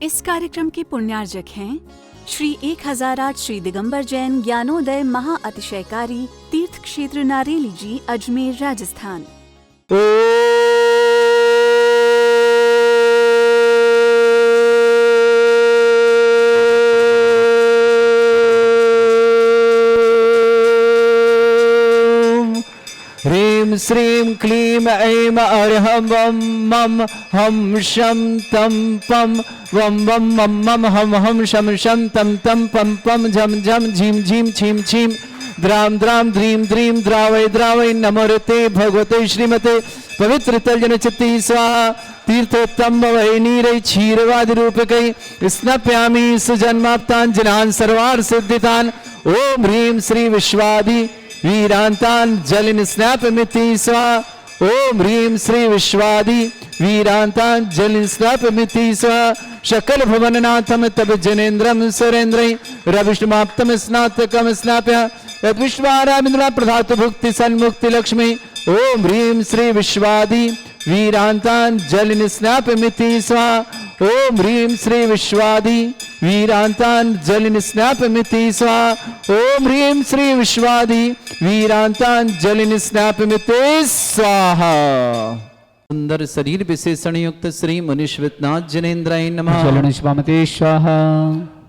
इस कार्यक्रम के पुण्यार्जक हैं श्री 1008 श्री दिगंबर जैन ज्ञानोदय महा अतिशयकारी तीर्थ क्षेत्र नारेली जी, अजमेर, राजस्थान। ह्रीं श्रीं क्लीं ऐं अर्हं वं मं हं शं तं पं वं वं मं मं हं हं शं शं तं तं पं पं झं झं झीं झीं छीं छीं द्रां द्रां द्रीं द्रीं द्रावय द्रावय नमोते भगवते श्रीमते पवित्र तलजन चित्ती स्वाहा। तीर्थोत्तम वै नीरै क्षीरवादि रूपकै स्नप्यामि सुजन्माप्ताञ्जनान् सर्वार्थ सिद्धितान्। ओम ह्रीं श्री विश्वादि वीरांतान जलिन स्नापमिति स्वाहा। ओम ह्रीं श्री विश्वादि वीरांतान जलिन स्नापमिति स्वाहा। शकल भुवननाथम तब जनेन्द्रम सुरेन्द्रै रविष्णुमाप्तम स्नातकम स्नाप्य यद्विश्वारामिन्द्रा प्रधातु भुक्ति सन्मुक्ति लक्ष्मी। ओम ह्रीं श्री विश्वादि वीरांतान जलिन स्नापमिति स्वाहा। ओम ह्रीं श्री विश्वादि वीरांतान जलिन स्नापमिति स्वाहा। ओम ह्रीं श्री विश्वादि वीरांतान जलिन स्नापमिति स्वाहा। सुंदर शरीर विशेषण युक्त श्री मुनिश्वतनाथ जनेन्द्राय नमः। जलन स्वामते स्वाहा।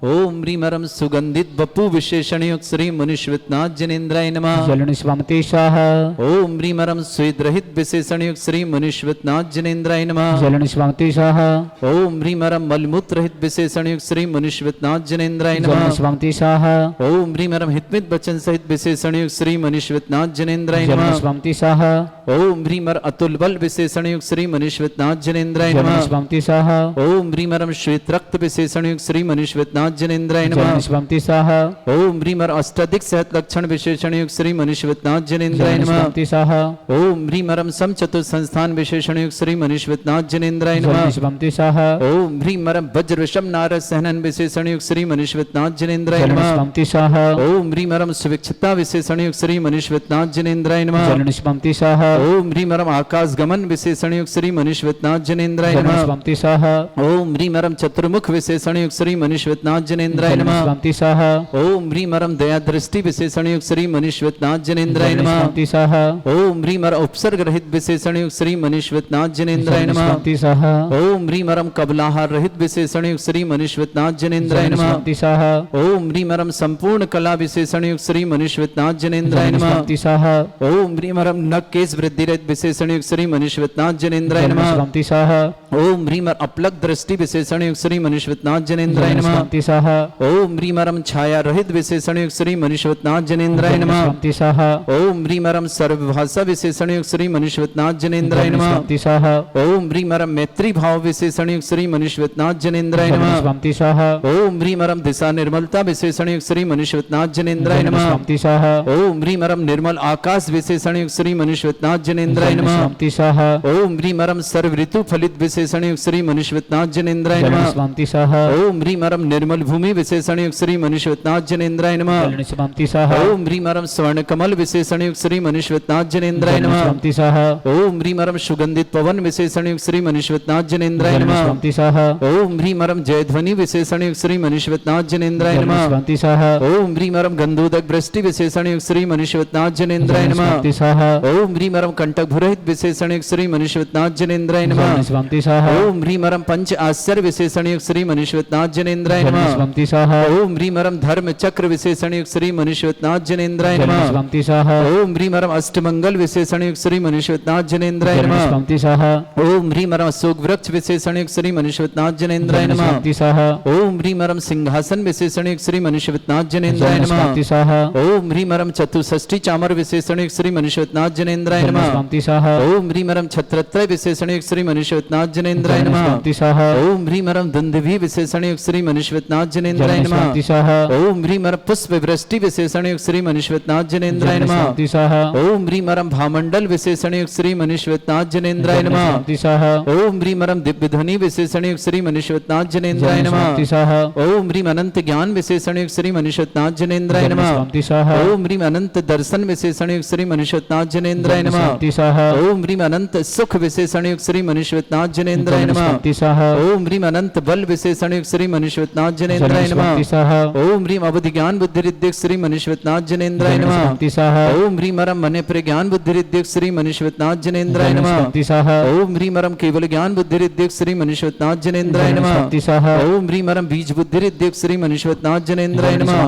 ओम ह्रीमरम सुगंधित बपु विशेषण युक्त श्री मुनिश्वतनाथ जनेन्द्राय नमः। जलन स्वामते स्वाहा। ओम ह्रीमरम स्वेद रहित विशेषण युक्त श्री मुनिश्वतनाथ जनेन्द्राय नमः। जलन स्वामते स्वाहा। ओम ह्रीमरम मलमूत्र रहित विशेषण युक्त श्री मुनिश्वतनाथ जनेन्द्राय नमः। जलन स्वामते स्वाहा। ओम ह्रीमरम हितमित वचन सहित विशेषण युक्त श्री मुनिश्वतनाथ जनेन्द्राय नमः। जलन स्वामते स्वाहा। ओम ह्रीमर अतुल बल विशेषण युक्त श्री मुनिश्वतनाथ जनेन्द्राय जलन नमः। स्वामते स्वाहा। ओम ह्रीमरम श्वेत रक्त विशेषण युक्त श्री मुनिश्वतनाथ जनेन्द्राय नमः। जलन स्वामते स्वाहा। ओम ह्रीमर अष्टाधिक सहत लक्षण विशेषण युक्त श्री मुनिश्वतनाथ जनेन्द्राय जलन नमः। स्वामते स्वाहा। ओम ह्रीमरम सम चतुर संस्थान विशेषण युक्त श्री मुनिश्वतनाथ जनेन्द्राय जलन नमः। स्वामते स्वाहा। ओम ह्रीमरम वज्र विषम नारद सहनन विशेषण युक्त श्री मुनिश्वतनाथ जनेन्द्राय जलन नमः। स्वामते स्वाहा। ओम ह्रीमरम सुविक्षता विशेषण युक्त श्री मुनिश्वतनाथ जनेन्द्राय नमः। जलन स्वामते स्वाहा। ओम ह्रीमरम आकाश गमन विशेषण युक्त श्री मुनिश्वतनाथ जनेन्द्राय जलन नमः। स्वामते स्वाहा। ओम ह्रीमरम चतुर्मुख विशेषण युक्त श्री मुनिश्वतनाथ जनेन्द्राय जलन नमः। स्वामते स्वाहा। ओम ह्रीमरम दया दृष्टि विशेषण युक्त श्री मुनिश्वतनाथ जनेन्द्राय जलन नमः। स्वामते स्वाहा। ओम ह्रीमर उपसर्ग रहित विशेषण युक्त श्री मुनिश्वतनाथ जनेन्द्राय जलन नमः। स्वामते स्वाहा। ओम ह्रीमरम कबलाहार रहित विशेषण युक्त श्री मुनिश्वतनाथ जनेन्द्राय जलन नमः। स्वामते स्वाहा। ओम ह्रीमरम संपूर्ण कला विशेषण युक्त श्री मुनिश्वतनाथ जनेन्द्राय जलन नमः। स्वामते स्वाहा। ओम ह्रीमरम नख केश वृद्धि रहित विशेषण युक्त श्री मुनिश्वतनाथ जनेन्द्राय जलन नमः। स्वामते स्वाहा। ओम ह्रीमर अपलक दृष्टि विशेषण युक्त श्री मुनिश्वतनाथ जनेन्द्राय जलन नमः। स्वामते स्वाहा। ओम ह्रीमरम छाया रहित विशेषण युक्त श्री मुनिश्वतनाथ जनेन्द्राय जलन नमः। स्वामते स्वाहा। ओम ह्रीमरम सर्वभाषा विशेषण युक्त श्री मुनिश्वतनाथ जनेन्द्राय जलन नमः। स्वामते स्वाहा। ओम ह्रीमरम मैत्री भाव विशेषण युक्त श्री मुनिश्वतनाथ जनेन्द्राय जलन नमः। स्वामते स्वाहा। ओम ह्रीमरम दिशा निर्मलता विशेषण युक्त श्री मुनिश्वतनाथ जनेन्द्राय जलन नमः। स्वामते स्वाहा। ओम ह्रीमरम निर्मल आकाश विशेषण युक्त श्री मुनिश्वतनाथ जनेन्द्राय जलन नमः। स्वामते स्वाहा। ओम ह्रीमरम सर्व ऋतु फलित विशेषण युक्त श्री मुनिश्वतनाथ जनेन्द्राय जलन नमः। स्वामते स्वाहा। ओम ह्रीमरम निर्मल भूमि विशेषण युक्त श्री मुनिश्वतनाथ जनेन्द्राय नमः। जलन स्वामते स्वाहा। ओम ह्रीमरम स्वर्ण कमल विशेषण युक्त श्री मुनिश्वतनाथ जनेन्द्राय जलन नमः। स्वामते स्वाहा। ओम ह्रीमरम सुगंधित पवन विशेषण युक्त श्री मुनिश्वतनाथ जनेन्द्राय जलन नमः। स्वामते स्वाहा। ओम ह्रीमरम जयध्वनि विशेषण युक्त श्री मुनिश्वतनाथ जनेन्द्राय जलन नमः। स्वामते स्वाहा। ओम ह्रीमरम गंधोदक वृष्टि विशेषण युक्त श्री मुनिश्वतनाथ जनेन्द्राय जलन नमः। स्वामते स्वाहा। ओम ह्रीमरम कंटक भुरहित विशेषण युक्त श्री मुनिश्वतनाथ जनेन्द्राय नमः। जलन स्वामते स्वाहा। ओम ह्रीमरम पंच आश्चर्य विशेषण युक्त श्री मुनिश्वतनाथ जनेन्द्राय जलन नमः। स्वामते स्वाहा। ओम ह्रीमरम धर्म चक्र विशेषण युक्त श्री मुनिश्वतनाथ जनेन्द्राय जलन नमः। स्वामते स्वाहा। ओम ह्रीमरम अष्टमंगल विशेषण युक्त श्री मुनिश्वतनाथ जनेन्द्राय जलन नमः। स्वामते स्वाहा। ओम ह्रीमरम अशोक वृक्ष विशेषण युक्त श्री मुनिश्वतनाथ जनेन्द्राय जलन नमः। स्वामते स्वाहा। ओम ह्रीमरम सिंहासन विशेषण युक्त श्री मुनिश्वतनाथ जनेन्द्राय जलन नमः। स्वामते स्वाहा। ओम ह्रीमरम चतुष्षष्टि चामर विशेषण युक्त श्री मुनिश्वतनाथ जनेन्द्राय जलन नमः। स्वामते स्वाहा। ओम ह्रीमरम छत्रत्रय विशेषण युक्त श्री मुनिश्वतनाथ जनेन्द्राय जलन नमः। स्वामते स्वाहा। ओम ह्रीमरम दुंदुभि विशेषण युक्त श्री मुनिश्वतनाथ जनेन्द्राय जलन नमः। स्वामते स्वाहा। ओम ह्रीमरम पुष्प वृष्टि विशेषण युक्त श्री मुनिश्वतनाथ जनेन्द्राय जलन नमः। स्वामते स्वाहा। ओम ह्रीमरम भामंडल विशेषण युक्त श्री मुनिश्वतनाथ जनेन्द्राय जलन नमः। स्वामते स्वाहा। ओम ह्रीमरम दिव्य ध्वनि विशेषण युक्त श्री मुनिश्वतनाथ जनेन्द्राय जलन नमः। स्वामते स्वाहा। ओम ह्रीम अनंत ज्ञान विशेषण युक्त श्री मुनिश्वतनाथ जनेन्द्राय जलन नमः। स्वामते स्वाहा। ओम ह्रीम अनंत दर्शन विशेषण युक्त श्री मुनिश्वतनाथ जनेन्द्राय जलन नमः। स्वामते स्वाहा। ओम ह्रीम अनंत सुख विशेषण युक्त श्री मुनिश्वतनाथ जनेन्द्राय नमः। ओम ह्रीम अनंत बल विशेषण युक्त श्री मनुष्यनाथ जनेन्द्राय नमः। ओम ह्रीम अवधि ज्ञान बुद्धि रिद्धिक श्री मनुष्यनाथ जनेन्द्राय नमः। ओम ह्रीम अरम मने प्रे ज्ञान बुद्धि रिद्धिक श्री मनुष्यनाथ जनेन्द्राय नमः। ओम ह्रीम अरम केवल ज्ञान बुद्धि रिद्धिक श्री मनुष्यनाथ जनेन्द्राय नमः। ओम ह्रीम अरम बीज बुद्धि रिद्धिक श्री मनुष्यनाथ जनेन्द्राय नमः।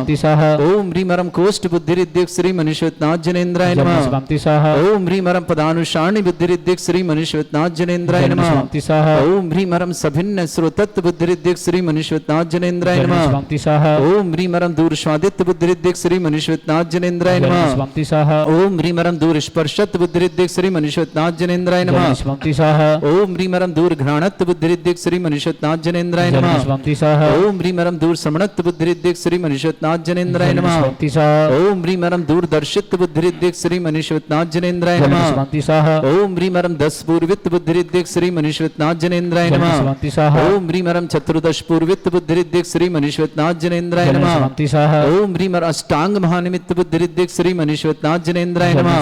ओम ह्रीम अरम कोष्ठ बुद्धि रिद्धिक श्री मनुष्यनाथ जनेन्द्राय नमः। ओम ह्रीम अरम पदानुसारणी बुद्धि रिद्धिक श्री मनुष्यनाथ जनेन्द्राय नमः। ओम ह्रीम अरम सभिन्न श्रोतत्व बुद्धि रिद्धिक श्री मनुष्यनाथ जनेन्द्राय नमः। ओम ह्रीम अरम दूर स्वादित्व बुद्धि रिद्धिक श्री मनुष्यनाथ जनेन्द्राय नमः। ओम ह्रीम अरम दूर स्पर्शत्व बुद्धि रिद्धिक श्री मनुष्यनाथ जनेन्द्राय नमः। ओम ह्रीम अरम दूर घ्राणत्व बुद्धि रिद्धिक श्री मनुष्यनाथ जनेन्द्राय नमः। ओम ह्रीम अरम दूर समणत्व बुद्धि रिद्धिक श्री मनुष्यनाथ जनेन्द्राय नमः। ओम ह्रीम अरम दूर दर्शित्व बुद्धि रिद्धिक श्री मनुष्यनाथ जनेन्द्राय नमः। ओम ह्रीम अरम 10 पूर्वित्व बुद्धि रिद्धिक श्री मनुष्यनाथ जनेन्द्राय नमः। ओम ह्रीम अरम चतुर्दश पूर्वित्व बुद्धि रिद्धिक श्री मनुष्यनाथ जनेन्द्राय नमः। ओम ह्रीम अरम अष्टांग महानिमित्त बुद्धि रिद्धिक श्री मनुष्यनाथ जनेन्द्राय नमः।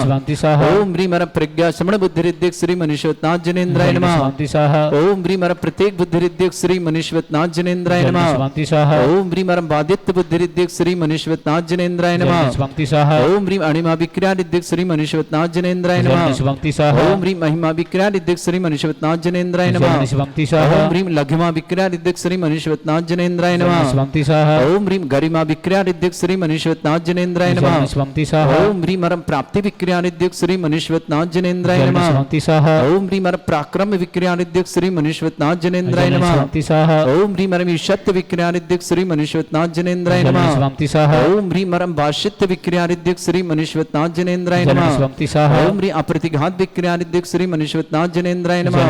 ओम ह्रीम अरम प्रज्ञा श्रवण बुद्धि रिद्धिक श्री मनुष्यनाथ जनेन्द्राय नमः। ओम ह्रीम अरम प्रत्येक बुद्धि रिद्धिक श्री मनुष्यनाथ जनेन्द्राय नमः। ओम ह्रीम अरम बादित्य बुद्धि रिद्धिक श्री मनुष्यनाथ जनेन्द्राय नमः। ओम ह्रीम अणिमा विक्रिया रिद्धिक श्री मनुष्यनाथ जनेन्द्राय नमः। ओम ह्रीम महिमा विक्रिया रिद्धिक श्री मनुष्यनाथ जनेन्द्राय नमः। ओम ह्रीम लघिमा विक्रिया रिद्धिक श्री मनुष्यनाथ जनेन्द्राय नमः। ओम ह्रीम गरिमा विक्रिया रिद्धिक श्री मनुष्यनाथ जनेन्द्राय नमः। ओम ह्रीम अरम प्राप्ति विक्रिया रिद्धिक श्री मनुष्यनाथ जनेन्द्राय नमः। ओम ह्रीम अरम पराक्रम विक्रिया रिद्धिक श्री मनुष्यनाथ जनेन्द्राय नमः। ओम ह्रीम अरम ईशत्व विक्रिया रिद्धिक श्री मनुष्यनाथ जनेन्द्राय नमः। ओम ह्रीम अरम भाषित्व विक्रिया रिद्धिक श्री मनुष्यनाथ जनेन्द्राय नमः। ओम ह्रीम अप्रतिघात विक्रिया रिद्धिक श्री मनुष्यनाथ जनेन्द्राय नमः।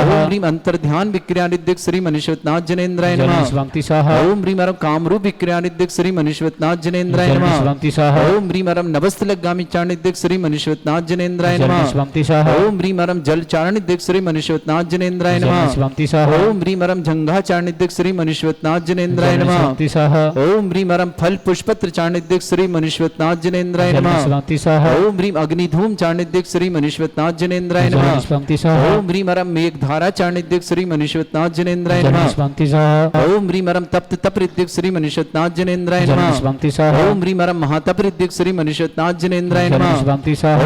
ओम ह्रीम अंतर्ध्यान विक्रिया रिद्धिक श्री मनुष्यनाथ जनेन्द्राय नमः। ओम ह्रीम अरम कामरूप विक्रिया रिद्धिक श्री मनुष्यनाथ जनेन्द्राय नमः। ओम ह्रीम अरम नवस्तलगामी चारण रिद्धिक श्री मनुष्यनाथ जनेन्द्राय नमः। ओम ह्रीम अरम जल चारण रिद्धिक श्री मनुष्यनाथ जनेन्द्राय नमः। ओम ह्रीम अरम जंघा चारण रिद्धिक श्री मनुष्यनाथ जनेन्द्राय नमः। ओम ह्रीम अरम फल पुष्पत्र चारण रिद्धिक श्री मनुष्यनाथ जनेन्द्राय नमः। ओम ह्रीम अग्निधूम चारण रिद्धिक श्री मनुष्यनाथ जनेन्द्राय नमः। ओम ह्रीम अरम मेघधारा चारण रिद्धिक श्री मनुष्यनाथ जनेन्द्राय नमः। ओम ह्रीम अरम तप्त तप रिद्धिक श्री मनुष्यनाथ जनेन्द्राय नमः। ओम ह्रीम अरम महातप रिद्धिक श्री मनुष्यनाथ जनेन्द्राय नमः।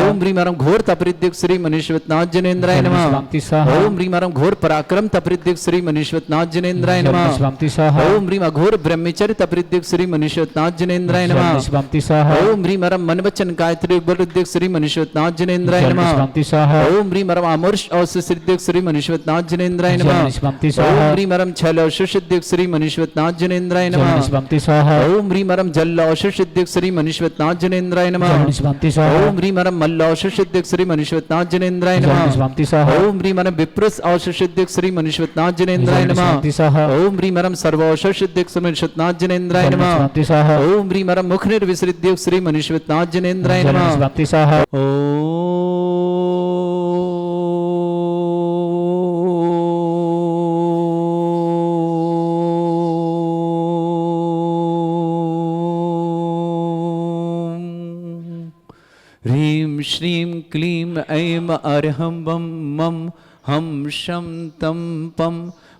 ओम ह्रीम अरम घोर तप रिद्धिक श्री मनुष्यनाथ जनेन्द्राय नमः। ओम ह्रीम अरम घोर पराक्रम तप रिद्धिक श्री मनुष्यनाथ जनेन्द्राय नमः। ओम ह्रीम अघोर ब्रह्मचर्य तप रिद्धिक श्री मनुष्यनाथ जनेन्द्राय नमः। ओम ह्रीम अरम मन वचन गायत्री बल रिद्धिक श्री मनुष्यनाथ जनेन्द्राय नमः। ओम ह्रीम अरम अमर्ष औषध रिद्धिक श्री मनुष्यनाथ जनेन्द्राय नमः। ओम ह्रीम अरम छल औषध रिद्धिक श्री मनुष्यनाथ जनेन्द्राय नमः। ओम ह्रीम अरम जल औषध रिद्धिक श्री मनुष्यनाथ जनेन्द्राय नमः। ओम ह्रीम अरम मल्ल औषध रिद्धिक श्री मनुष्यनाथ जनेन्द्राय नमः। ओम ह्रीम अरम विप्रस औषध रिद्धिक श्री मनुष्यनाथ जनेन्द्राय नमः। ओम ह्रीम अरम सर्व औषध रिद्धिक श्री मनुष्यनाथ जनेन्द्राय नमः। ओम ह्रीम अरम मुख निर्विसृद्धिक श्री मनुष्यनाथ जनेन्द्राय नमः। ह्रीं श्रीं क्लीं ऐं अर्हं वं मं हं शं तं पं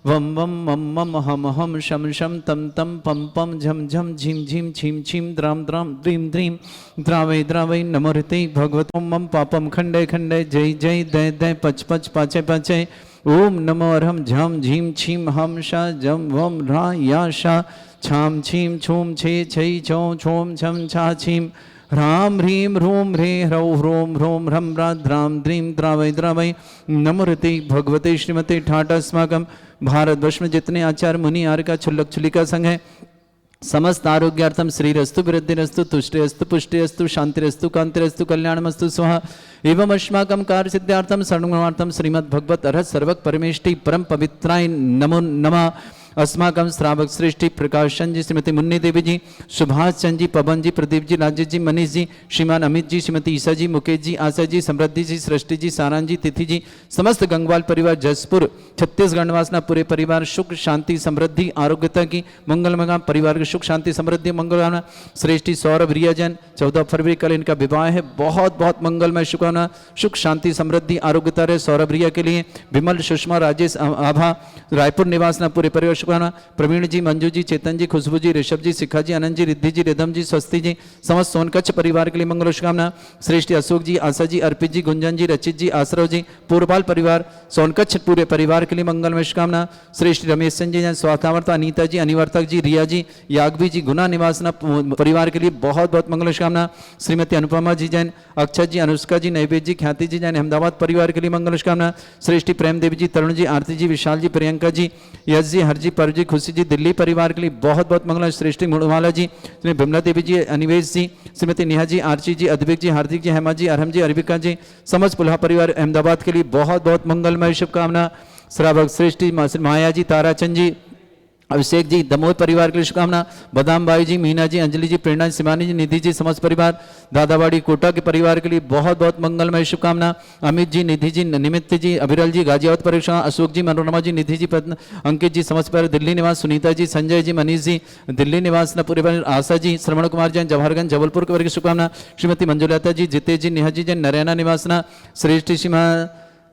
वं वं मं मं हम हम शं शं तं तं पं पं झं झं झीं झीं छीं छीं द्रां द्रां द्रीं द्रीं द्रावै द्रावै नमोहृते भगवतो मम पापं खण्डय खण्डय जय जय दय दय पच पच पाचय पाचय ओम नमो अर्हं झं झीं छीं हम शा जं वं रा या शा छां छीं छूं छे छै छौ छौं छं छा छीं ह्रां ह्रीं ह्रूं ह्रे ह्रौं ह्रों ह्रों ह्रं द्रां द्रीं द्रावै द्रावै नमोहृते भगवते श्रीमते ठाट अस्माकं भारतवर्ष में जितने आचार्य मुनि आर्य का छुल्लक छुलिका संघ है समस्त आरोग्यार्थम श्रीरस्तु वृद्धिरस्तु तुष्टिरस्तु पुष्टिरस्तु शांतिरस्तु कांतिरस्तु कल्याणमस्तु स्वाहा एवं अस्माकं कार्य सिद्धार्थम सर्वगुणार्थम श्रीमद् भगवत अर्हत सर्वक परमेष्टि परम पवित्राय नमो नमः। अस्माकं श्रावक श्रेष्ठी प्रकाश चंद जी, श्रीमती मुन्नी देवी जी, सुभाष चंद जी, पवन जी, प्रदीप जी, राजेश जी, मनीष जी, श्रीमान अमित जी, श्रीमती ईसा जी, मुकेश जी, आशा जी, समृद्धि जी, सृष्टि जी, सारांश जी, तिथि जी, समस्त गंगवाल परिवार, जसपुर छत्तीसगढ़ निवासना पूरे परिवार सुख शांति समृद्धि आरोग्यता की मंगलमय कामना, परिवार की सुख शांति समृद्धि मंगल कामना। श्रेष्ठी सौरभ रिया जैन 14 फरवरी कल इनका विवाह है, बहुत बहुत मंगलमय शुभकामना, सुख शांति समृद्धि आरोग्यता रहे सौरभ रिया के लिए। विमल सुषमा राजेश आभा रायपुर निवासना पूरे परिवार शुभकामना। प्रवीण जी, मंजू जी, चेतन जी, खुशबू जी, ऋषभ जी, शिखा जी, आनंद जी, रिद्धि जी, रिधम जी, स्वस्ति जी, समस्त सोनकच्छ परिवार के लिए मंगल शुभकामना। श्रेष्ठ अशोक जी, आशा जी, अर्पित जी, गुंजन जी, रचित जी, आश्रव जी, पूर्वपाल परिवार सोनकच्छ पूरे परिवार के लिए मंगलमय शुभकामना। श्रेष्ठ रमेश जी, स्वास्थावर्ता, अनीता जी, अनिवर्तक जी, रिया जी, यागवी जी, गुना निवासना परिवार के लिए बहुत बहुत मंगल शुभकामना। श्रीमती अनुपमा जी जैन, अक्षय जी, अनुष्का जी, नैवेद्य जी, ख्याति जी जैन अहमदाबाद परिवार के लिए मंगल शुभकामना। श्रेष्ठी प्रेम देवी जी, तरुण जी, आरती जी, विशाल जी, प्रियंका जी, यश जी, हर जी, पर जी, खुशी जी, दिल्ली परिवार के लिए बहुत बहुत मंगल। श्रेष्ठी मुड़वाला जी, बिमला देवी जी, अनिवेश जी, श्रीमती नेहा जी, आरची जी, अद्विक जी, हार्दिक जी, हेमा जी, अरहम जी, अरबिका जी, समस्त पुल्हा परिवार अहमदाबाद के लिए बहुत बहुत मंगलमय शुभकामना। श्रावक श्रेष्ठी माया जी, ताराचंद जी, अभिषेक जी, दमोह परिवार के लिए शुभकामना। बदाम बाई जी, मीना जी, अंजलि जी, प्रेरणा जी, शिवानी जी, निधि जी, समस्त परिवार दादावाड़ी कोटा के परिवार के लिए बहुत बहुत मंगलमय शुभकामना। अमित जी, निधि जी, निमित्त जी, अभिरल जी, गाजियाबाद परिवार, अशोक जी, मनोरमा जी, निधि जी, अंकित जी, समस्त परिवार दिल्ली निवास, सुनीता जी, संजय जी, मनीष जी, दिल्ली निवास पूरे परिवार, आशा जी, श्रवण कुमार जैन, जवाहरगंज जबलपुर के वर्ग की शुभकामना। श्रीमती मंजुलता जी, जितेश जी, नेहा जी जैन, नरैना निवासना, श्रेष्ठ सीमा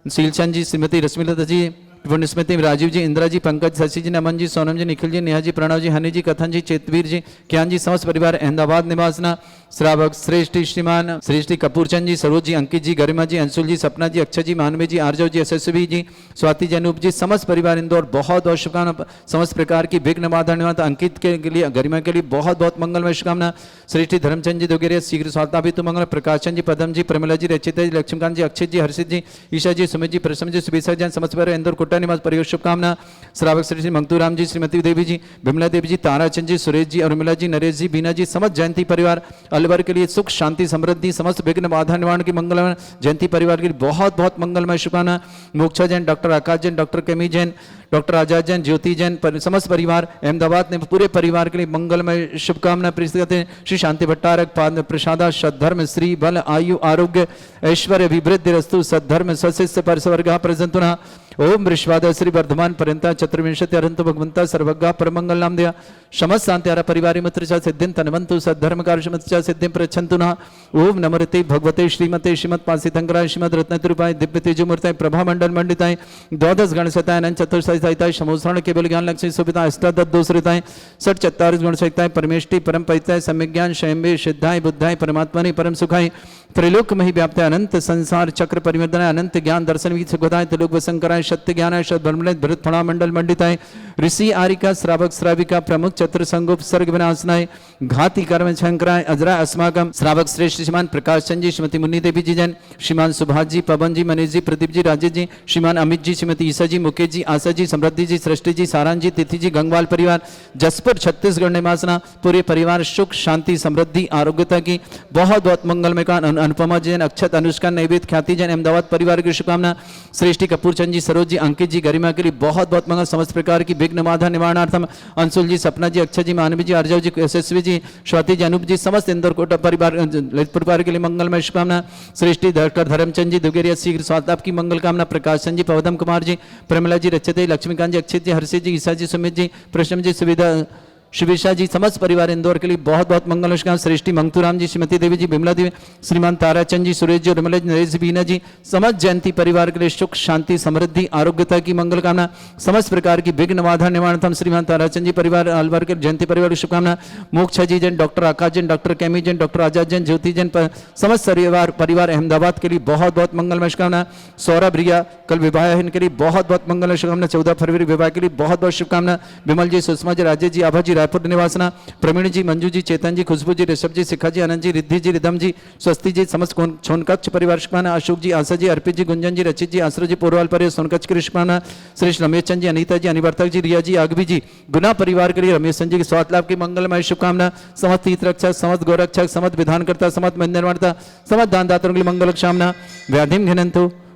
शीलचंद जी, श्रीमती रश्मिलता जी, पुण्य स्मृति राजीव जी, इंदिरा जी, पंकज, शशि जी, नमन जी, सोनम जी, निखिल जी, नेहा जी, प्रणव जी, हनी जी, कथन जी, चेतवीर जी, ज्ञान जी, समस्त परिवार अहमदाबाद निवासना। श्रावक श्रेष्ठी श्रीमान श्रेष्ठी कपूरचंद जी, सरोज जी, अंकित जी, गरिमा जी, अंशुल जी, सपना जी, अक्षय जी, मानवी जी, आर्जव जी, यशस्वी जी, स्वाति जी, अनूप जी, समस्त परिवार इंदौर बहुत बहुत शुभकामना। समस्त प्रकार की विघ्न बाधा निवारण अंकित के लिए, गरिमा के लिए बहुत बहुत मंगलमय शुभकामना। श्रेष्ठी धर्मचंद जी, दोगेरिया शीघ्र स्वाता भी तो मंगल। प्रकाशन जी, पदम जी, प्रमिला जी, रचिता जी, लक्ष्मीकांत जी, अक्षित जी, हर्षित जी, ईशा जी, सुमित जी, प्रसम जी, सुबेसा जैन, समस्त परिवार इंदौर कोटा निवास परिवार शुभकामना। श्रावक श्री मंगतूराम जी, श्रीमती देवी जी, विमला देवी जी, ताराचंद जी, सुरेश जी, उर्मिला जी, नरेश जी, बीना जी, समस्त जयंती परिवार अलवर के लिए सुख शांति समृद्धि समस्त विघ्न बाधा निवारण की मंगलमय। जयंती परिवार के लिए बहुत बहुत मंगलमय शुभकामना। मोक्षा जैन, डॉक्टर आकाश जैन, डॉक्टर केमी जैन, डॉक्टर आजाद जैन, ज्योति जैन, समस्त परिवार अहमदाबाद ने पूरे परिवार के लिए मंगलमय शुभकामना प्रेषित करते हैं। श्री शांति भट्टारक पाद प्रसादा सद्धर्म श्री बल आयु आरोग्य ऐश्वर्य अभिवृद्धि रस्तु सद्धर्म सशिष्य परसवर्ग प्रजंतुना ओम वृषवाद श्री वर्धमान पर्यंता चतुर्विंशति अरंत भगवंता सर्वज्ञ परमंगल नाम दया समस्त शांत्यारा परिवार मित्र सिद्धिं तनवंतु सद्धर्म कार्य सिद्धिं प्रच्छन्तु नः। ओम नमोते भगवते श्रीमते श्रीमद पासितंकराय श्रीमद रत्नतिरूपाय दिव्य तेजोमूर्ताय प्रभा मंडल मंडिताय द्वादश गणसताय अनंत चतुर्सहिताय समोसरण केवल ज्ञान लक्ष्मी सुविता अष्टादश दोषरिताय षट चत्वारिश गुणसहिताय परमेष्टि परम परिताय सम्यक ज्ञान स्वयंभे सिद्धाय बुद्धाय परमात्मने परम सुखाय त्रैलोक में ही व्याप्त अनंत संसार चक्र परिवर्तनाय अनंत ज्ञान दर्शन वीत सुखदाय त्रिलोक वसंकराय सत्य ज्ञानाय शत ब्रह्मणे भरत फणा मंडल मंडिताय ऋषि आरिका श्रावक श्राविका प्रमुख चतुर संगोप सर्ग विनाशनाय घाती कर्म शंकराय अजरा अस्माकम श्रावक श्रेष्ठ श्रीमान प्रकाश चंद जी श्रीमती मुन्नी देवी जी जैन श्रीमान सुभाष जी पवन जी मनीष जी प्रदीप जी राजेश जी श्रीमान अमित जी श्रीमती ईसा जी मुकेश जी आशा जी समृद्धि जी सृष्टि जी सारांश जी तिथि जी गंगवाल परिवार जसपुर छत्तीसगढ़ निवासना पूरे परिवार सुख शांति समृद्धि आरोग्यता की बहुत बहुत मंगलमय का अनुपमा जैन अक्षत अनुष्का नैवेद्य ख्याति जैन अहमदाबाद परिवार की शुभकामना। श्रेष्ठी कपूर चंद जी सरोज जी अंकित जी गरिमा के लिए बहुत बहुत मंगल समस्त प्रकार की विघ्न बाधा निवारणार्थम अंशुल जी सपना जी अक्षय जी मानवी जी अर्जव जी यशस्वी जी स्वाति जी अनूप जी समस्त इंदौर कोटा परिवार ललितपुर परिवार के लिए मंगलमय शुभकामना। श्रेष्ठी डॉक्टर धर्मचंद जी दुगेरिया शीघ्र स्वास्थ्य की मंगल कामना। प्रकाशन जी पवदम कुमार जी प्रमिला जी रचित लक्ष्मीकांत जी अक्षित जी हर्षित जी ईसा जी सुमित जी प्रश्न जी सुविधा शिविशा जी समस्त परिवार इंदौर के लिए बहुत बहुत मंगल नमस्कार। श्रेष्ठी मंगतूराम जी श्रीमती देवी जी बिमला देवी श्रीमान ताराचंद जी सुरेश जी उर्मिला जी नरेश बीना जी समस्त जयंती परिवार के लिए सुख शांति समृद्धि आरोग्यता की मंगल कामना। समस्त प्रकार की विघ्न बाधा निवारण श्रीमान ताराचंद जी परिवार अलवर के जयंती परिवार की शुभकामना। मोक्षा जी जैन डॉक्टर आकाश जैन डॉक्टर केमी जैन डॉक्टर आजाद जैन ज्योति जैन समस्त परिवार अहमदाबाद के लिए बहुत बहुत मंगलमय शुभकामना। सौरभ रिया कल विवाह है इनके लिए बहुत बहुत मंगलमय शुभकामना। 14 फरवरी विवाह के लिए बहुत बहुत शुभकामना। विमल जी सुषमा जी राजेश जी आभा जी रायपुर निवासना प्रवीण जी मंजू जी चेतन जी खुशबू जी ऋषभ जी शिखा जी आनंद जी रिद्धि जी रिधम जी स्वस्ति जी समस्त सोनकच्छ परिवार शुभकामना। अशोक जी आशा जी अर्पित जी गुंजन जी रचित जी आश्रय जी पूर्वाल परिवार सोनकच्छ की शुभकामना। श्री रमेश चंद जी अनीता जी अनिवर्तक जी रिया जी आगवी जी गुना परिवार के लिए रमेश चंद जी के स्वास्थ्य लाभ की मंगलमय शुभकामना। समस्त तीर्थ रक्षक समस्त गौरक्षक समस्त विधानकर्ता समस्त मंदिर निर्माता समस्त दानदाताओं के लिए मंगल कामना।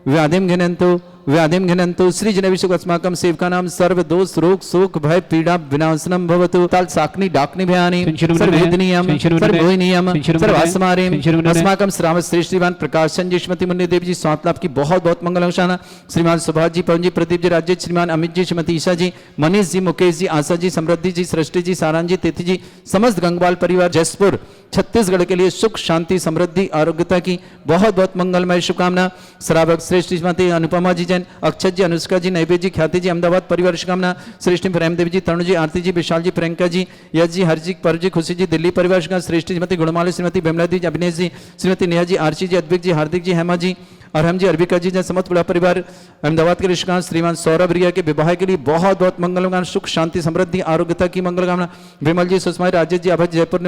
व्याधिम घिनंतु व्याधिम घ्नन्तु श्रीजनविषुक अस्माकं सेवकानां सर्व दोष रोग शोक भय पीड़ा विनाशनम भवतु ताल साकनी डाकनी भयानी सर्ववेदनीयम सर्वभोजनीयम सर्वासमारीम अस्माकं श्रावण श्रेष्ठ श्रीमान प्रकाशन जी श्रीमती मुन्नी देव जी स्वात लाभ की बहुत बहुत मंगल कामना। श्रीमान सुभाष जी पवन जी प्रदीप जी राज्य श्रीमान अमित जी श्रीमती ईशा जी मनीष जी मुकेश जी आशा जी समृद्धि जी सृष्टि जी सारांश जी तिथि जी समस्त गंगवाल परिवार जसपुर छत्तीसगढ़ के लिए सुख शांति समृद्धि आरोग्यता की बहुत बहुत मंगलमय शुभकामना। श्रावक श्रेष्ठ श्रीमती अनुपमा जी जैन अक्षत जी अनुष्का जी नैवेद जी ख्याति जी अहमदाबाद परिवार शुभकामना। श्रेष्ठ प्रेमदेव जी तरुण जी आरती जी विशाल जी प्रियंका जी यश जी हर जी पर जी खुशी जी दिल्ली परिवार शुभकामना। श्रेष्ठ श्रीमती गुणमाली श्रीमती बिमला जी अभिनेश जी श्रीमती नेहा जी आरची जी अद्विक जी हार्दिक जी हेमा जी अरहम जी अरबिका जी समस्त बड़ा परिवार अहमदाबाद के रिश्तेदार श्रीमान सौरभ रिया के विवाह के लिए बहुत बहुत मंगलकामना सुख शांति समृद्धि आरोग्यता की मंगल कामना। विमल जी सुषमा राजेश जी अभय जयपुर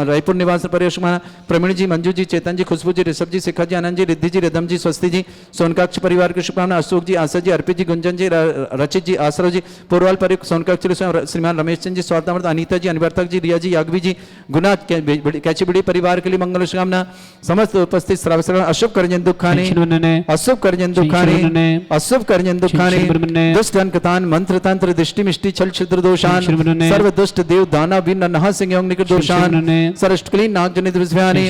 रायपुर निवास परिवार प्रवीण जी मंजू जी चेतन जी खुशबू जी ऋषभ जी शिखर जी आनंद जी रिद्धि जी रिधम जी स्वस्ति जी सोनकाक्ष परिवार की शुभकामना। अशोक जी आशा जी अर्पित जी गुंजन जी रचित जी आसरव जी पूर्वाल परिवार सोनकाक्ष श्रीमान रमेश चंद जी स्वार्थामृत अनीता जी अनिवर्तक जी रिया जी यागवी जी गुना कैचीबिड़ी परिवार के लिए मंगल शुभकामना। समस्त उपस्थित श्रावण अशुभ करजन दुखानी अशुभ करजन दुखानी अशुभ करजन दुखानी दुष्ट अंकतान मंत्र तंत्र दृष्टि मिष्टि छल छिद्र दोषान सर्व दुष्ट देव दाना बिन नहा सिंह निकट दोषान सरष्टकलीन नाग जनित विस्व्यानि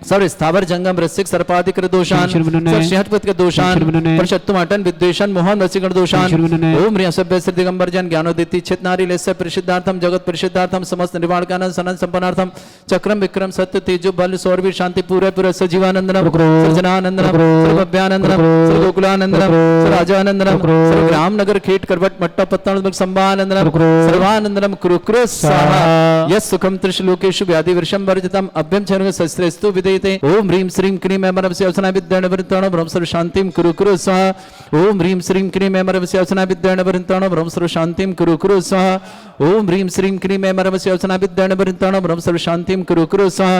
सर्व स्थावर जंगम रसिक सर्पाधिक दोषान सर्व सिंहपत के दोषान परशत्तुमाटन विद्वेषण मोहन रसिकण दोषान ओम ह्रीं सभ्य श्री दिगंबर जन ज्ञानोदिति चित नारी लेस्य परिशुद्धार्थम जगत परिशुद्धार्थम समस्त निवारकानंद सनन संपन्नार्थम चक्रम विक्रम सत्य तेजो बल सौरवीर शांति पूरे पूरे सजीवानंदनम सृजनानंदनम सर्वभ्यानंदनम सर्वगोकुलानंदनम सर्वराजानंदनम सर्वग्राम नगर खेट करवट मट्टा पत्तन संभानंदनम सर्वानंदनम कुरुकुरु स्वाहा यस सुखम त्रिशलोकेषु व्याधि वर्षम वर्जितम अभ्यम चरण शस्त्रेस्तु विदेते ओम ह्रीं श्रीं क्रीं एमरवस्य अवसना विद्याण वृत्ताण ब्रह्म सर्व शांतिम कुरुकुरु स्वाहा ओम ह्रीं श्रीं क्रीं एमरवस्य अवसना विद्याण वृत्ताण ब्रह्म सर्व शांतिम कुरुकुरु स्वाहा ओम ह्रीं श्रीं क्रीं एमरवस्य अवसना विद्याण वृत्ताण ब्रह्म सर्व शांतिम कुरुकुरु स्वाहा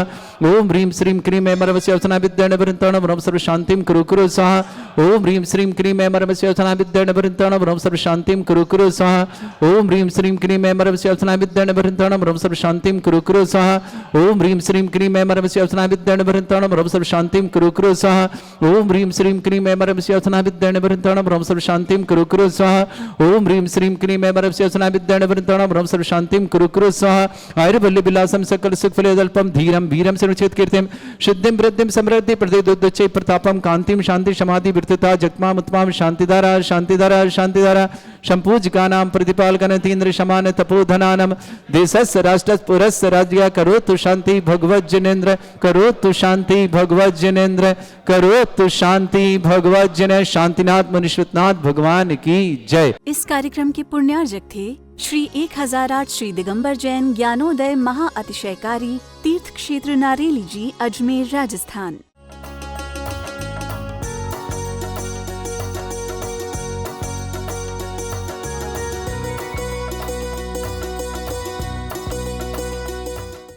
ओम ह्रीं श्रीं क्रीं एमरवस्य अवसना विद्याण वृत्ताण ब्रह्म सर्व शांतिम कुरुकुरु स्वाहा ओम ह्रीं श्रीं क्रीं एमरवस्य अवसना विद्याण वृत्ताण ब्रह्म सर्व शांतिम कुरुकुरु स्वाहा ओम ह्रीं श्रीं क्रीं एमरवस्य अवसना विद्याण वृत्ताण ब्रह्म सर्व शांतिम कुरुकुरु स्वाहा ओम ह्रीं श्रीं क्रीं एमरवस्य अवसना विद्याण वृत्ताण ब्रह्म सर्व शांतिम कुरुकुरु स्वाहा ओम ह्रीं श्रीं क्रीं एमरवस्य अवसना विद्याण वृत्ताण ब्रह्म सर्व शांतिम कुरुकुरु स्वाहा ओम ह्रीं श्रीं क्रीं एमरवस्य अवसना विद्याण वृत्ताण ब्रह्म सर्व शांतिम कुरुकुरु स्वाहा आयुर्बल्य विलासम सकल सुख फलेदल्पम धीरम वीरम सर्वचित कीर्तिम सिद्धिम वृद्धिम समृद्धि प्रतिदुच्चै प्रतापम कांतिम शांति समाधि वृत्तता जगमाम उत्तमाम शांतिधारा शांतिधारा शांतिधारा संपूजकानां प्रतिपालकनतीन्द्र शमान तपोधनानम देशस्य राष्ट्रस्य पुरस्य राज्य करोतु शांति भगवत जनेन्द्र करोतु शांति भगवत जनेन्द्र करोतु शांति भगवत जन शांतिनाथ मुनीश्वरनाथ भगवान की जय। इस कार्यक्रम के पुण्यार्जक थे श्री 1008 श्री दिगंबर जैन ज्ञानोदय महाअतिशयकारी तीर्थ क्षेत्र नारेली जी अजमेर राजस्थान।